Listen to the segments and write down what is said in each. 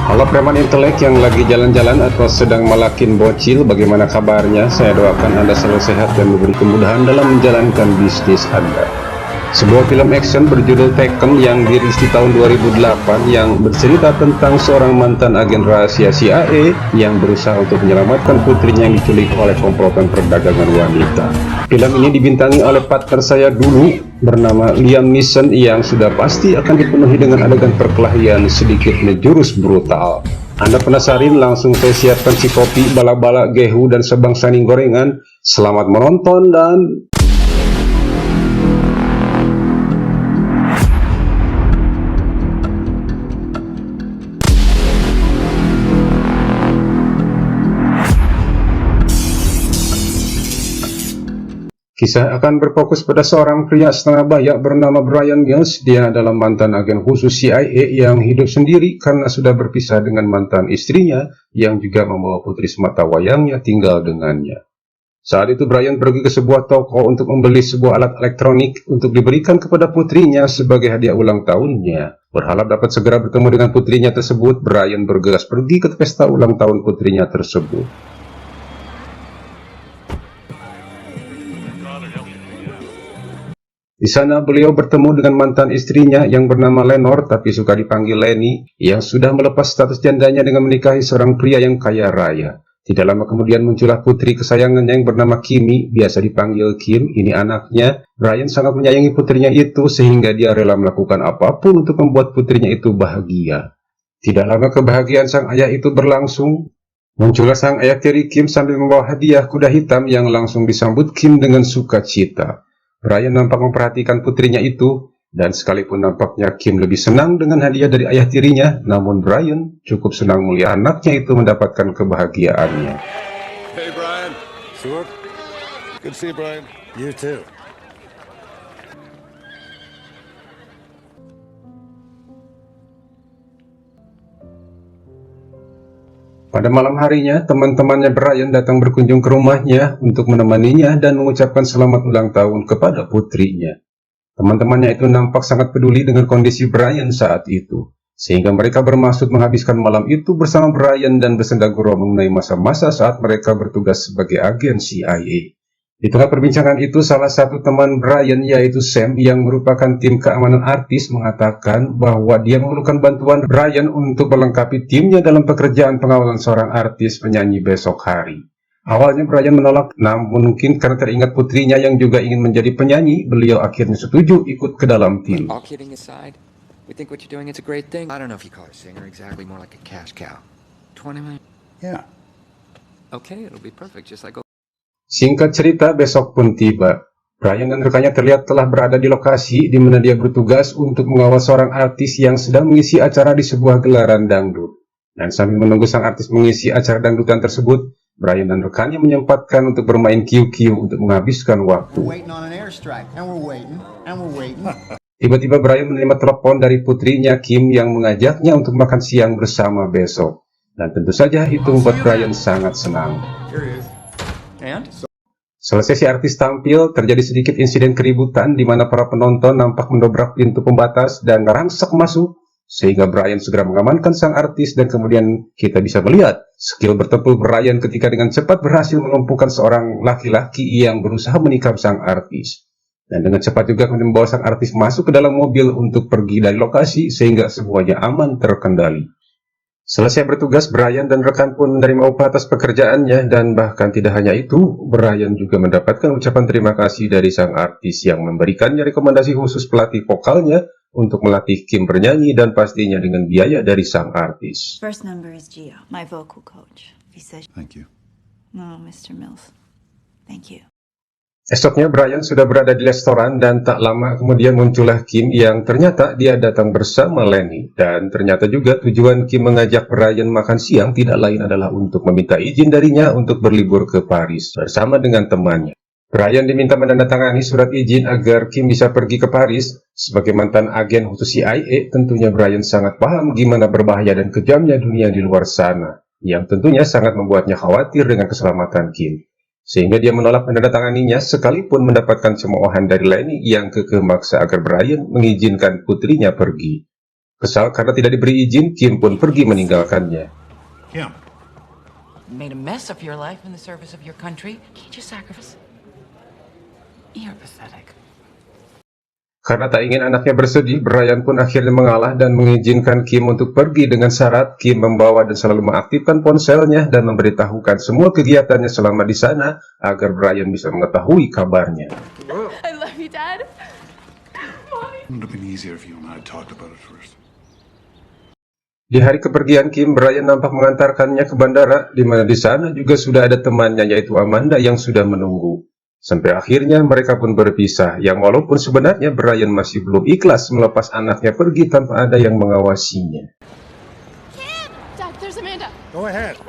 Halo preman intelek yang lagi jalan-jalan atau sedang malakin bocil, bagaimana kabarnya? Saya doakan Anda selalu sehat dan diberi kemudahan dalam menjalankan bisnis Anda. Sebuah film action berjudul Taken yang dirilis di tahun 2008 yang bercerita tentang seorang mantan agen rahasia CIA yang berusaha untuk menyelamatkan putrinya yang diculik oleh komplotan perdagangan wanita. Film ini dibintangi oleh partner saya dulu bernama Liam Neeson yang sudah pasti akan dipenuhi dengan adegan perkelahian sedikit menjurus brutal. Anda penasaran? Langsung saya siapkan si kopi, bala-bala, gehu, dan sebang saning gorengan. Selamat menonton dan... Kisah akan berfokus pada seorang pria setengah bayak bernama Brian Mills. Dia adalah mantan agen khusus CIA yang hidup sendiri karena sudah berpisah dengan mantan istrinya yang juga membawa putri semata wayangnya tinggal dengannya. Saat itu Brian pergi ke sebuah toko untuk membeli sebuah alat elektronik untuk diberikan kepada putrinya sebagai hadiah ulang tahunnya. Berharap dapat segera bertemu dengan putrinya tersebut, Brian bergegas pergi ke pesta ulang tahun putrinya tersebut. Di sana beliau bertemu dengan mantan istrinya yang bernama Lenore tapi suka dipanggil Lenny, yang sudah melepas status jandanya dengan menikahi seorang pria yang kaya raya. Tidak lama kemudian muncullah putri kesayangannya yang bernama Kimmy, biasa dipanggil Kim. Ini anaknya. Brian sangat menyayangi putrinya itu sehingga dia rela melakukan apapun untuk membuat putrinya itu bahagia. Tidak lama kebahagiaan sang ayah itu berlangsung. Muncullah sang ayah tiri Kim sambil membawa hadiah kuda hitam yang langsung disambut Kim dengan sukacita. Brian nampak memperhatikan putrinya itu, dan sekalipun nampaknya Kim lebih senang dengan hadiah dari ayah tirinya, namun Brian cukup senang melihat anaknya itu mendapatkan kebahagiaannya. Hey Brian. Sure. Good to see you, Brian. You too. Pada malam harinya, teman-temannya Brian datang berkunjung ke rumahnya untuk menemaninya dan mengucapkan selamat ulang tahun kepada putrinya. Teman-temannya itu nampak sangat peduli dengan kondisi Brian saat itu, sehingga mereka bermaksud menghabiskan malam itu bersama Brian dan bersenda gurau mengenai masa-masa saat mereka bertugas sebagai agen CIA. Di tengah perbincangan itu, salah satu teman Brian, yaitu Sam, yang merupakan tim keamanan artis, mengatakan bahwa dia memerlukan bantuan Brian untuk melengkapi timnya dalam pekerjaan pengawalan seorang artis penyanyi besok hari. Awalnya Brian menolak, namun mungkin karena teringat putrinya yang juga ingin menjadi penyanyi, beliau akhirnya setuju ikut ke dalam tim. All kidding aside, we think what you're doing is a great thing. I don't know if you call her a singer exactly, more like a cash cow. 20 million. Yeah. Okay, it'll be perfect, just like... Singkat cerita, besok pun tiba. Brian dan rekannya terlihat telah berada di lokasi di mana dia bertugas untuk mengawal seorang artis yang sedang mengisi acara di sebuah gelaran dangdut. Dan sambil menunggu sang artis mengisi acara dangdutan tersebut, Brian dan rekannya menyempatkan untuk bermain QQ untuk menghabiskan waktu. Tiba-tiba Brian menerima telepon dari putrinya Kim yang mengajaknya untuk makan siang bersama besok. Dan tentu saja itu membuat Brian sangat senang. Selesai si artis tampil, terjadi sedikit insiden keributan di mana para penonton nampak mendobrak pintu pembatas dan merangsak masuk, sehingga Brian segera mengamankan sang artis dan kemudian kita bisa melihat skill bertempur Brian ketika dengan cepat berhasil melumpuhkan seorang laki-laki yang berusaha menikam sang artis. Dan dengan cepat juga membawa sang artis masuk ke dalam mobil untuk pergi dari lokasi sehingga semuanya aman terkendali. Selesai bertugas, Brian dan rekan pun menerima upah atas pekerjaannya, dan bahkan tidak hanya itu, Brian juga mendapatkan ucapan terima kasih dari sang artis yang memberikannya rekomendasi khusus pelatih vokalnya untuk melatih Kim bernyanyi dan pastinya dengan biaya dari sang artis. First number is Gio, my vocal coach. He says, Thank you. "No, Mr. Mills. Thank you." Esoknya Brian sudah berada di restoran dan tak lama kemudian muncullah Kim yang ternyata dia datang bersama Lenny. Dan ternyata juga tujuan Kim mengajak Brian makan siang tidak lain adalah untuk meminta izin darinya untuk berlibur ke Paris bersama dengan temannya. Brian diminta menandatangani surat izin agar Kim bisa pergi ke Paris. Sebagai mantan agen khusus CIA, tentunya Brian sangat paham gimana berbahaya dan kejamnya dunia di luar sana, yang tentunya sangat membuatnya khawatir dengan keselamatan Kim. Sehingga dia menolak menandatanganinya sekalipun mendapatkan cemoohan dari Lenny yang kekeh memaksa agar Brian mengizinkan putrinya pergi. Kesal karena tidak diberi izin, Kim pun pergi meninggalkannya. Kim. Made a mess of your life in the service of your country. Can't you sacrifice? You're pathetic. Karena tak ingin anaknya bersedih, Brian pun akhirnya mengalah dan mengizinkan Kim untuk pergi dengan syarat Kim membawa dan selalu mengaktifkan ponselnya dan memberitahukan semua kegiatannya selama di sana agar Brian bisa mengetahui kabarnya. I love you, Dad. It would have been easier if you and I had talked about it first. Di hari kepergian Kim, Brian nampak mengantarkannya ke bandara, di mana di sana juga sudah ada temannya yaitu Amanda yang sudah menunggu. Sampai akhirnya mereka pun berpisah, yang walaupun sebenarnya Brian masih belum ikhlas melepas anaknya pergi tanpa ada yang mengawasinya. Dad, there's Amanda. Go ahead.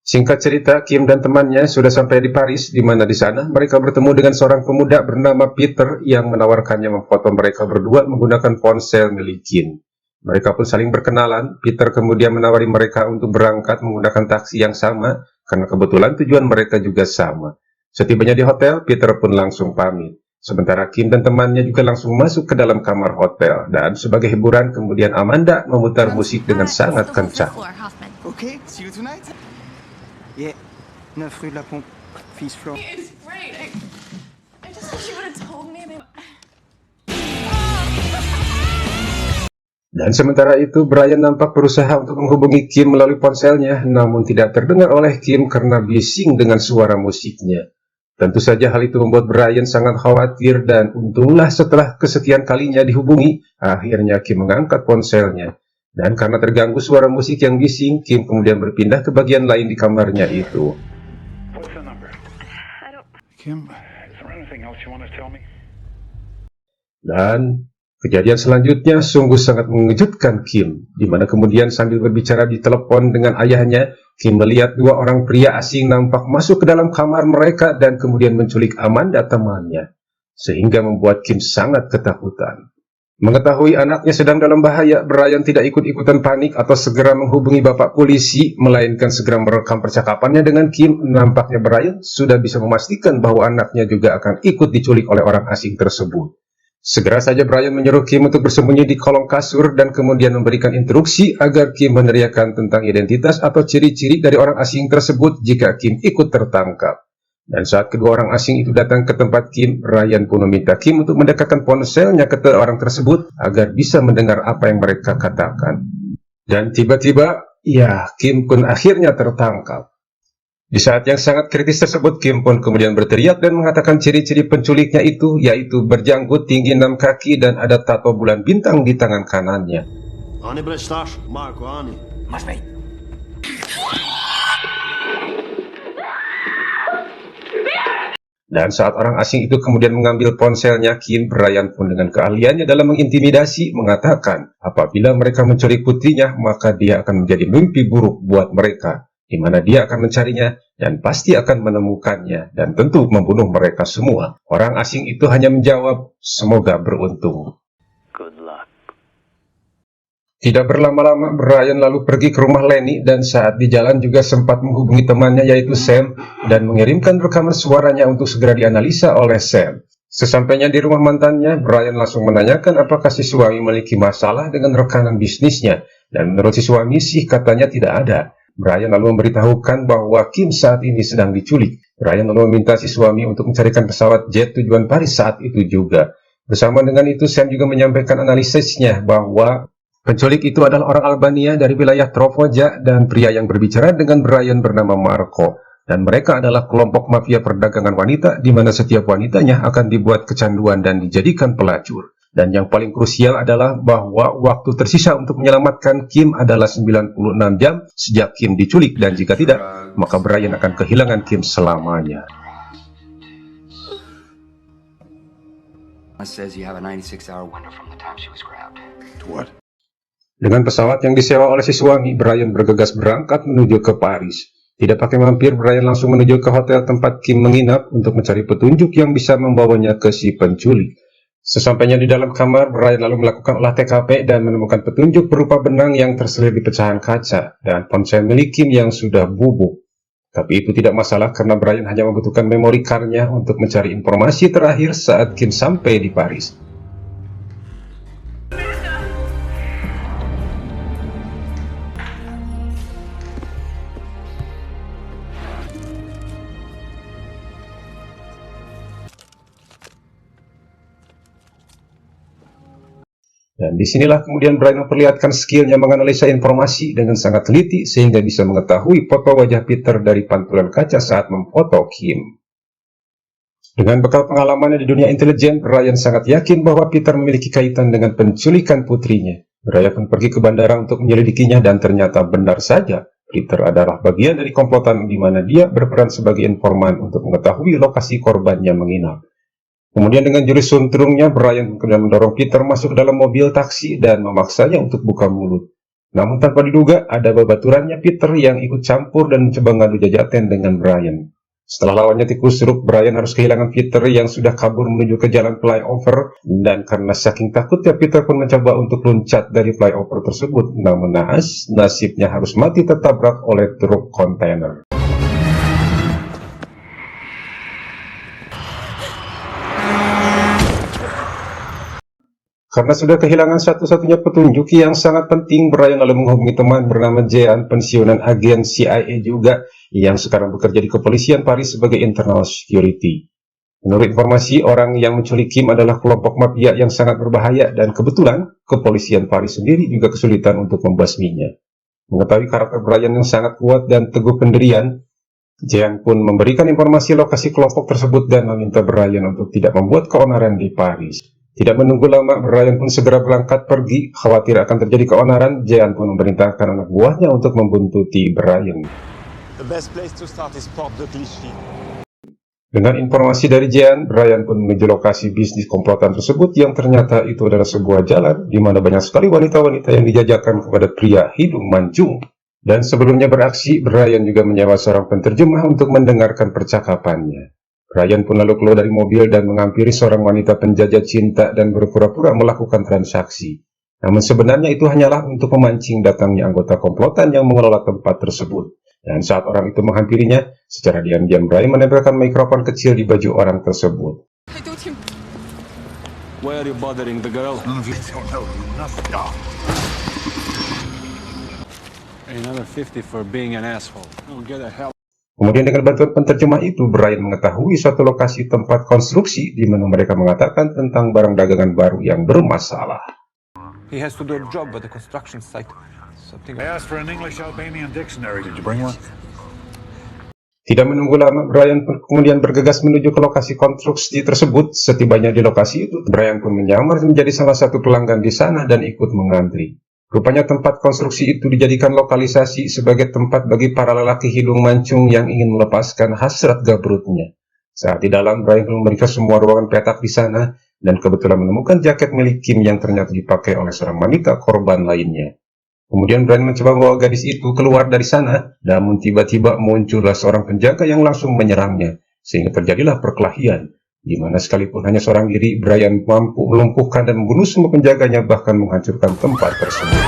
Singkat cerita, Kim dan temannya sudah sampai di Paris, di mana di sana mereka bertemu dengan seorang pemuda bernama Peter yang menawarkannya memfoto mereka berdua menggunakan ponsel milik Kim. Mereka pun saling berkenalan. Peter kemudian menawari mereka untuk berangkat menggunakan taksi yang sama, karena kebetulan tujuan mereka juga sama. Setibanya di hotel, Peter pun langsung pamit. Sementara Kim dan temannya juga langsung masuk ke dalam kamar hotel. Dan sebagai hiburan, kemudian Amanda memutar musik dengan sangat kencang. Ok, see you tonight. Yeah, 9 rue de la Pompe, fils Florent. It's great. I just wish you would have told me. Dan sementara itu, Brian nampak berusaha untuk menghubungi Kim melalui ponselnya, namun tidak terdengar oleh Kim karena bising dengan suara musiknya. Tentu saja hal itu membuat Brian sangat khawatir dan untunglah setelah kesekian kalinya dihubungi, akhirnya Kim mengangkat ponselnya. Dan karena terganggu suara musik yang bising, Kim kemudian berpindah ke bagian lain di kamarnya itu. What's the number? Kim, is there anything else you want to tell me? Dan kejadian selanjutnya sungguh sangat mengejutkan Kim, di mana kemudian sambil berbicara di telepon dengan ayahnya, Kim melihat dua orang pria asing nampak masuk ke dalam kamar mereka dan kemudian menculik Amanda temannya, sehingga membuat Kim sangat ketakutan. Mengetahui anaknya sedang dalam bahaya, Brian tidak ikut-ikutan panik atau segera menghubungi bapak polisi, melainkan segera merekam percakapannya dengan Kim. Nampaknya Brian sudah bisa memastikan bahwa anaknya juga akan ikut diculik oleh orang asing tersebut. Segera saja Brian menyuruh Kim untuk bersembunyi di kolong kasur dan kemudian memberikan instruksi agar Kim meneriakkan tentang identitas atau ciri-ciri dari orang asing tersebut jika Kim ikut tertangkap. Dan saat kedua orang asing itu datang ke tempat Kim, Brian pun meminta Kim untuk mendekatkan ponselnya ke orang tersebut agar bisa mendengar apa yang mereka katakan. Dan tiba-tiba, ya, Kim pun akhirnya tertangkap. Di saat yang sangat kritis tersebut, Kim pun kemudian berteriak dan mengatakan ciri-ciri penculiknya itu, yaitu berjanggut tinggi 6 kaki dan ada tato bulan bintang di tangan kanannya. Ani Brestash, Marco Ani. Must be. Dan saat orang asing itu kemudian mengambil ponselnya, Kim, Brian pun dengan keahliannya dalam mengintimidasi mengatakan apabila mereka mencuri putrinya, maka dia akan menjadi mimpi buruk buat mereka, di mana dia akan mencarinya dan pasti akan menemukannya dan tentu membunuh mereka semua. Orang asing itu hanya menjawab, semoga beruntung. Good luck. Tidak berlama-lama, Brian lalu pergi ke rumah Lenny dan saat di jalan juga sempat menghubungi temannya yaitu Sam dan mengirimkan rekaman suaranya untuk segera dianalisa oleh Sam. Sesampainya di rumah mantannya, Brian langsung menanyakan apakah si suami memiliki masalah dengan rekanan bisnisnya dan menurut si suami sih katanya tidak ada. Brian lalu memberitahukan bahwa Kim saat ini sedang diculik. Brian lalu meminta si suami untuk mencarikan pesawat jet tujuan Paris saat itu juga. Bersama dengan itu, Sam juga menyampaikan analisisnya bahwa penculik itu adalah orang Albania dari wilayah Trovoja dan pria yang berbicara dengan Brian bernama Marco. Dan mereka adalah kelompok mafia perdagangan wanita di mana setiap wanitanya akan dibuat kecanduan dan dijadikan pelacur. Dan yang paling krusial adalah bahwa waktu tersisa untuk menyelamatkan Kim adalah 96 jam sejak Kim diculik dan jika tidak, maka Brian akan kehilangan Kim selamanya. Says you have a 96-hour window from the time she was grabbed. To what? Dengan pesawat yang disewa oleh si suami, Brian bergegas berangkat menuju ke Paris. Tidak pakai mampir, Brian langsung menuju ke hotel tempat Kim menginap untuk mencari petunjuk yang bisa membawanya ke si penculik. Sesampainya di dalam kamar, Brian lalu melakukan olah TKP dan menemukan petunjuk berupa benang yang terselip di pecahan kaca dan ponsel milik Kim yang sudah bubuk. Tapi itu tidak masalah karena Brian hanya membutuhkan memory card-nya untuk mencari informasi terakhir saat Kim sampai di Paris. Dan disinilah kemudian Brian memperlihatkan skillnya menganalisa informasi dengan sangat teliti sehingga bisa mengetahui foto wajah Peter dari pantulan kaca saat memfoto Kim. Dengan bekal pengalamannya di dunia intelijen, Brian sangat yakin bahwa Peter memiliki kaitan dengan penculikan putrinya. Brian pun pergi ke bandara untuk menyelidikinya dan ternyata benar saja, Peter adalah bagian dari komplotan di mana dia berperan sebagai informan untuk mengetahui lokasi korbannya menginap. Kemudian dengan jurus suntrungnya, Brian kemudian mendorong Peter masuk ke dalam mobil taksi dan memaksanya untuk buka mulut. Namun tanpa diduga, ada babaturannya Peter yang ikut campur dan mencoba ngadu jajaten dengan Brian. Setelah lawannya tikusruk, Brian harus kehilangan Peter yang sudah kabur menuju ke jalan flyover, dan karena saking takutnya Peter pun mencoba untuk loncat dari flyover tersebut. Namun naas, nasibnya harus mati tertabrak oleh truk kontainer. Karena sudah kehilangan satu-satunya petunjuk yang sangat penting, Brian lalu menghubungi teman bernama Jean, pensiunan agen CIA juga, yang sekarang bekerja di kepolisian Paris sebagai internal security. Menurut informasi, orang yang menculik Kim adalah kelompok mafia yang sangat berbahaya, dan kebetulan kepolisian Paris sendiri juga kesulitan untuk membasminya. Mengetahui karakter Brian yang sangat kuat dan teguh pendirian, Jean pun memberikan informasi lokasi kelompok tersebut dan meminta Brian untuk tidak membuat keonaran di Paris. Tidak menunggu lama, Brian pun segera berangkat pergi. Khawatir akan terjadi keonaran, Jean pun memerintahkan anak buahnya untuk membuntuti Brian. The best place to start is Port de Clichy. Dengan informasi dari Jean, Brian pun menuju lokasi bisnis komplotan tersebut yang ternyata itu adalah sebuah jalan di mana banyak sekali wanita-wanita yang dijajakan kepada pria hidung mancung. Dan sebelumnya beraksi, Brian juga menyewa seorang penterjemah untuk mendengarkan percakapannya. Brian pun lalu keluar dari mobil dan menghampiri seorang wanita penjajah cinta dan berpura-pura melakukan transaksi. Namun sebenarnya itu hanyalah untuk memancing datangnya anggota komplotan yang mengelola tempat tersebut. Dan saat orang itu menghampirinya, secara diam-diam Brian menempelkan mikrofon kecil di baju orang tersebut. Why are you bothering the girl? Another 50 for being an asshole. Oh, get the hell. Kemudian dengan bantuan penterjemah itu, Brian mengetahui suatu lokasi tempat konstruksi di mana mereka mengatakan tentang barang dagangan baru yang bermasalah. He has to do a job at the construction site. Something. I asked for an English-Albanian dictionary. Did you bring one? Tidak menunggu lama, Brian pun kemudian bergegas menuju ke lokasi konstruksi tersebut. Setibanya di lokasi itu, Brian pun menyamar menjadi salah satu pelanggan di sana dan ikut mengantri. Rupanya tempat konstruksi itu dijadikan lokalisasi sebagai tempat bagi para lelaki hidung mancung yang ingin melepaskan hasrat gabrutnya. Saat di dalam, Brian memeriksa semua ruangan petak di sana dan kebetulan menemukan jaket milik Kim yang ternyata dipakai oleh seorang wanita korban lainnya. Kemudian Brian mencoba membawa gadis itu keluar dari sana, namun tiba-tiba muncullah seorang penjaga yang langsung menyerangnya, sehingga terjadilah perkelahian. Di mana sekalipun hanya seorang diri, Brian mampu melumpuhkan dan membunuh semua penjaganya, bahkan menghancurkan tempat tersebut.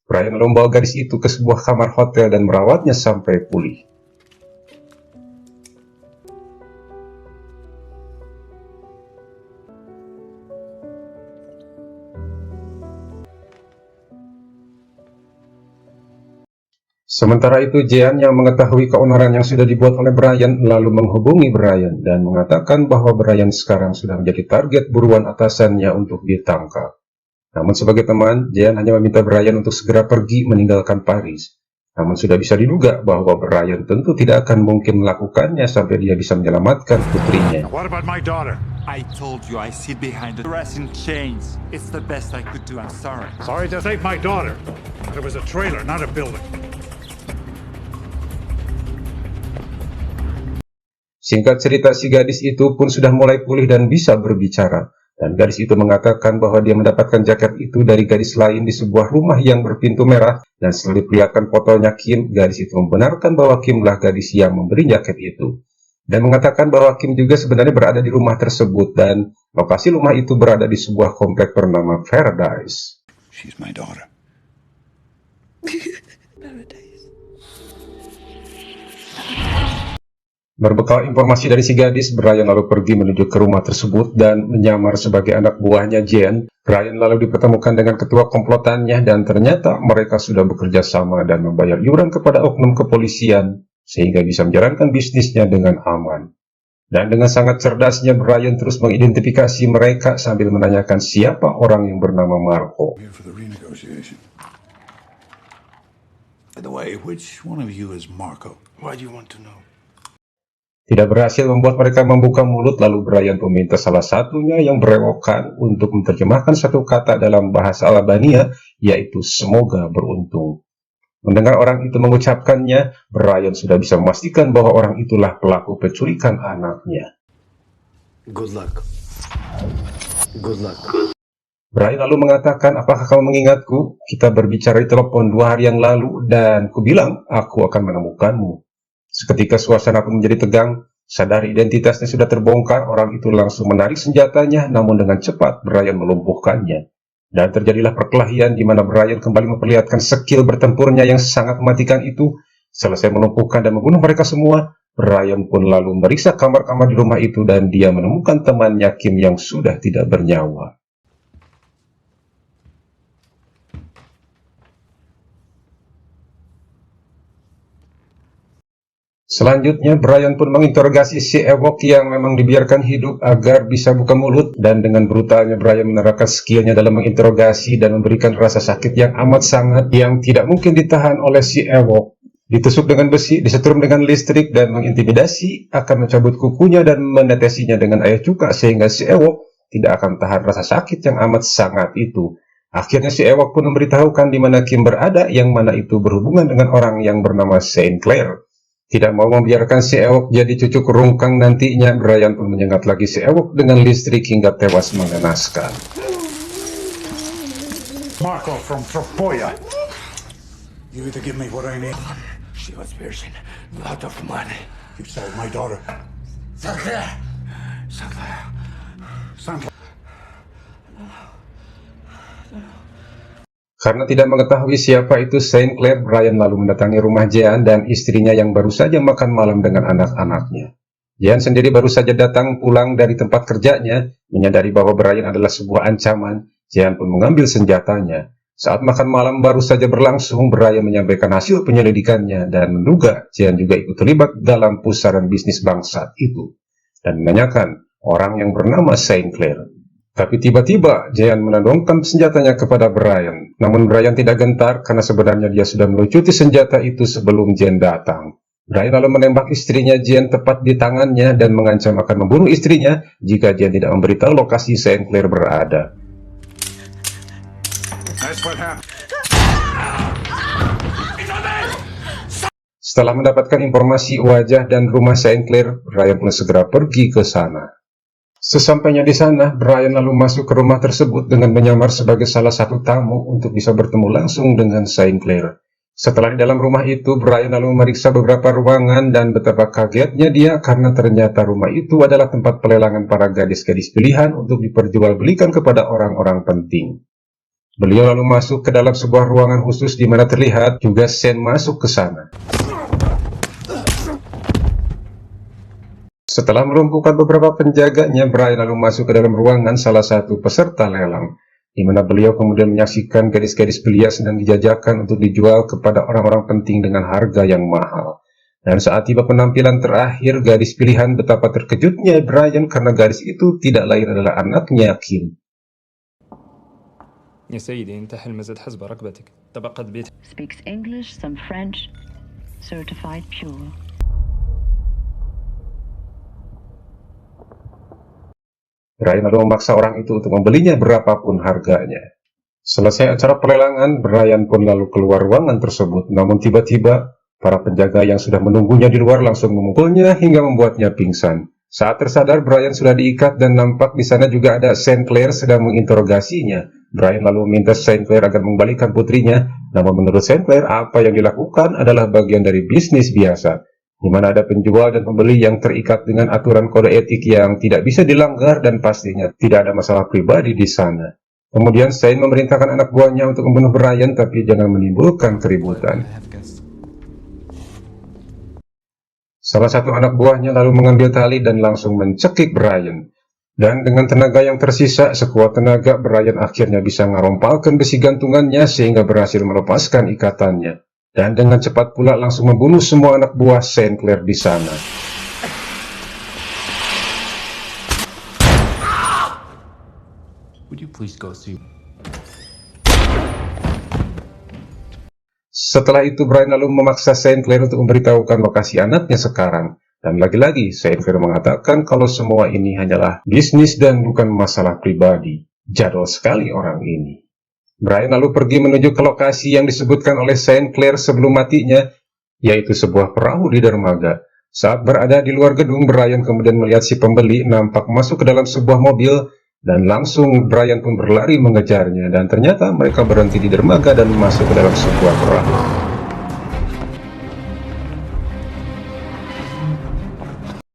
Brian membawa gadis itu ke sebuah kamar hotel dan merawatnya sampai pulih. Sementara itu, Jean yang mengetahui keonaran yang sudah dibuat oleh Brian lalu menghubungi Brian dan mengatakan bahwa Brian sekarang sudah menjadi target buruan atasannya untuk ditangkap. Namun sebagai teman, Jean hanya meminta Brian untuk segera pergi meninggalkan Paris. Namun sudah bisa diduga bahwa Brian tentu tidak akan mungkin melakukannya sampai dia bisa menyelamatkan putrinya. What about my daughter? I told you I sit behind the dress in chains. It's the best I could do, I'm sorry. Sorry to take my daughter. It was a trailer, not a building. Singkat cerita, si gadis itu pun sudah mulai pulih dan bisa berbicara. Dan gadis itu mengatakan bahwa dia mendapatkan jaket itu dari gadis lain di sebuah rumah yang berpintu merah. Dan setelah diperlihatkan fotonya Kim, gadis itu membenarkan bahwa Kimlah gadis yang memberi jaket itu. Dan mengatakan bahwa Kim juga sebenarnya berada di rumah tersebut. Dan lokasi rumah itu berada di sebuah komplek bernama Paradise. She's my daughter. Berbekal informasi dari si gadis, Brian lalu pergi menuju ke rumah tersebut dan menyamar sebagai anak buahnya Jen. Brian lalu dipertemukan dengan ketua komplotannya dan ternyata mereka sudah bekerja sama dan membayar iuran kepada oknum kepolisian sehingga bisa menjalankan bisnisnya dengan aman. Dan dengan sangat cerdasnya Brian terus mengidentifikasi mereka sambil menanyakan siapa orang yang bernama Marco. Here for the renegotiation. By the way, which one of you is Marco? Why do you want to know? Tidak berhasil membuat mereka membuka mulut, lalu Brian meminta salah satunya yang berewokan untuk menerjemahkan satu kata dalam bahasa Albania, yaitu semoga beruntung. Mendengar orang itu mengucapkannya, Brian sudah bisa memastikan bahwa orang itulah pelaku penculikan anaknya. Good luck. Good luck. Brian lalu mengatakan, apakah kamu mengingatku? Kita berbicara di telepon 2 hari yang lalu dan kubilang aku akan menemukanmu. Seketika suasana pun menjadi tegang, sadar identitasnya sudah terbongkar, orang itu langsung menarik senjatanya, namun dengan cepat Brian melumpuhkannya. Dan terjadilah perkelahian di mana Brian kembali memperlihatkan skill bertempurnya yang sangat mematikan itu. Selesai melumpuhkan dan membunuh mereka semua, Brian pun lalu meriksa kamar-kamar di rumah itu dan dia menemukan temannya Kim yang sudah tidak bernyawa. Selanjutnya, Brian pun menginterogasi si Ewok yang memang dibiarkan hidup agar bisa buka mulut. Dan dengan brutalnya Brian menerapkan skillnya dalam menginterogasi dan memberikan rasa sakit yang amat sangat yang tidak mungkin ditahan oleh si Ewok. Ditusuk dengan besi, disetrum dengan listrik, dan mengintimidasi akan mencabut kukunya dan menetesinya dengan air cuka sehingga si Ewok tidak akan tahan rasa sakit yang amat sangat itu. Akhirnya si Ewok pun memberitahukan di mana Kim berada, yang mana itu berhubungan dengan orang yang bernama Saint Clair. Tidak mau membiarkan si Ewok jadi cucuk rungkang nantinya, Brian pun menyengat lagi si Ewok dengan listrik hingga tewas mengenaskan. Marco from Tropoja. You either give me what I need. She was Persian. Lot of money. You sold my daughter. Sinclair. Karena tidak mengetahui siapa itu Saint Clair, Brian lalu mendatangi rumah Jean dan istrinya yang baru saja makan malam dengan anak-anaknya. Jean sendiri baru saja datang pulang dari tempat kerjanya, menyadari bahwa Brian adalah sebuah ancaman. Jean pun mengambil senjatanya. Saat makan malam baru saja berlangsung, Brian menyampaikan hasil penyelidikannya dan menduga Jean juga ikut terlibat dalam pusaran bisnis bangsat itu dan menanyakan orang yang bernama Saint Clair. Tapi tiba-tiba Jean menodongkan senjatanya kepada Brian. Namun Brian tidak gentar karena sebenarnya dia sudah melucuti senjata itu sebelum Jean datang. Brian lalu menembak istrinya Jean tepat di tangannya dan mengancam akan membunuh istrinya jika Jean tidak memberitahu lokasi Saint Clair berada. That's what happened. Setelah mendapatkan informasi wajah dan rumah Saint Clair, Brian pun segera pergi ke sana. Sesampainya di sana, Brian lalu masuk ke rumah tersebut dengan menyamar sebagai salah satu tamu untuk bisa bertemu langsung dengan Saint Clair. Setelah di dalam rumah itu, Brian lalu memeriksa beberapa ruangan dan betapa kagetnya dia karena ternyata rumah itu adalah tempat pelelangan para gadis-gadis pilihan untuk diperjualbelikan kepada orang-orang penting. Beliau lalu masuk ke dalam sebuah ruangan khusus di mana terlihat juga Sen masuk ke sana. Setelah melumpuhkan beberapa penjaganya, Brian lalu masuk ke dalam ruangan salah satu peserta lelang, di mana beliau kemudian menyaksikan gadis-gadis belia sedang dijajakan untuk dijual kepada orang-orang penting dengan harga yang mahal. Dan saat tiba penampilan terakhir gadis pilihan, betapa terkejutnya Brian karena gadis itu tidak lain adalah anaknya Kim. يا سيدي انت حلمزت حسب ركبتك طبقة بيت. Speaks English, some French, certified pure. Brian lalu memaksa orang itu untuk membelinya berapapun harganya. Selesai acara pelelangan, Brian pun lalu keluar ruangan tersebut. Namun tiba-tiba, para penjaga yang sudah menunggunya di luar langsung memukulnya hingga membuatnya pingsan. Saat tersadar, Brian sudah diikat dan nampak di sana juga ada St. Clair sedang menginterogasinya. Brian lalu meminta St. Clair agar mengembalikan putrinya, namun menurut St. Clair, apa yang dilakukan adalah bagian dari bisnis biasa, di mana ada penjual dan pembeli yang terikat dengan aturan kode etik yang tidak bisa dilanggar dan pastinya tidak ada masalah pribadi di sana. Kemudian Saint memerintahkan anak buahnya untuk membunuh Brian, tapi jangan menimbulkan keributan. Salah satu anak buahnya lalu mengambil tali dan langsung mencekik Brian. Dan dengan tenaga yang tersisa, sekuat tenaga, Brian akhirnya bisa merompalkan besi gantungannya sehingga berhasil melepaskan ikatannya. Dan dengan cepat pula langsung membunuh semua anak buah St. Clair di sana. Would you please go see? Setelah itu, Brian lalu memaksa St. Clair untuk memberitahukan lokasi anaknya sekarang. Dan lagi-lagi, St. Clair mengatakan kalau semua ini hanyalah bisnis dan bukan masalah pribadi. Jadul sekali orang ini. Brian lalu pergi menuju ke lokasi yang disebutkan oleh St. Clair sebelum matinya, yaitu sebuah perahu di dermaga. Saat berada di luar gedung, Brian kemudian melihat si pembeli nampak masuk ke dalam sebuah mobil, dan langsung Brian pun berlari mengejarnya, dan ternyata mereka berhenti di dermaga dan masuk ke dalam sebuah perahu.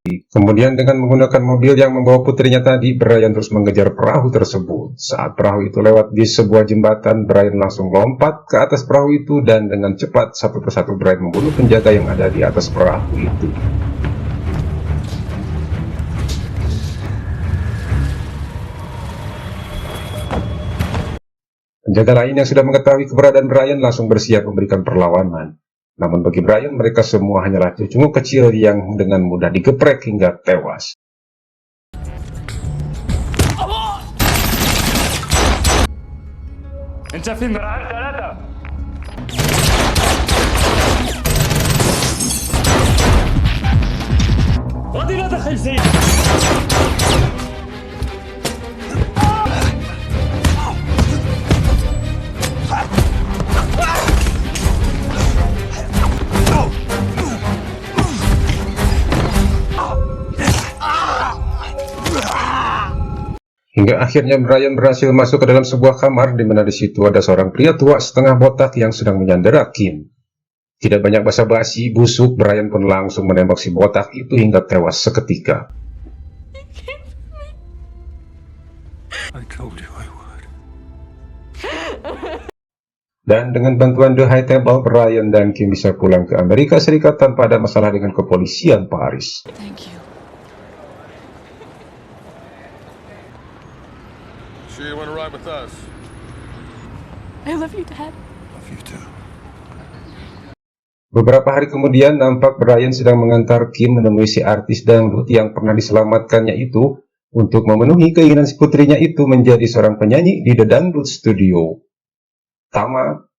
Kemudian dengan menggunakan mobil yang membawa putrinya tadi, Brian terus mengejar perahu tersebut. Saat perahu itu lewat di sebuah jembatan, Brian langsung lompat ke atas perahu itu, dan dengan cepat satu persatu Brian membunuh penjaga yang ada di atas perahu itu. Penjaga lain yang sudah mengetahui keberadaan Brian langsung bersiap memberikan perlawanan. Namun bagi Brian, mereka semua hanyalah cucunguk kecil yang dengan mudah digeprek hingga tewas. Hingga akhirnya Brian berhasil masuk ke dalam sebuah kamar, di mana di situ ada seorang pria tua setengah botak yang sedang menyandera Kim. Tidak banyak basa-basi, busuk, Brian pun langsung menembak si botak itu hingga tewas seketika. Dan dengan bantuan The High Table, Brian dan Kim bisa pulang ke Amerika Serikat tanpa ada masalah dengan kepolisian Paris. Thank you. Sure you want to ride with us? I love you, Dad. Love you too. Beberapa hari kemudian, nampak Brian sedang mengantar Kim menemui si artis dangdut yang pernah diselamatkannya itu untuk memenuhi keinginan si putrinya itu menjadi seorang penyanyi di The Dangdut Studio. Tamat.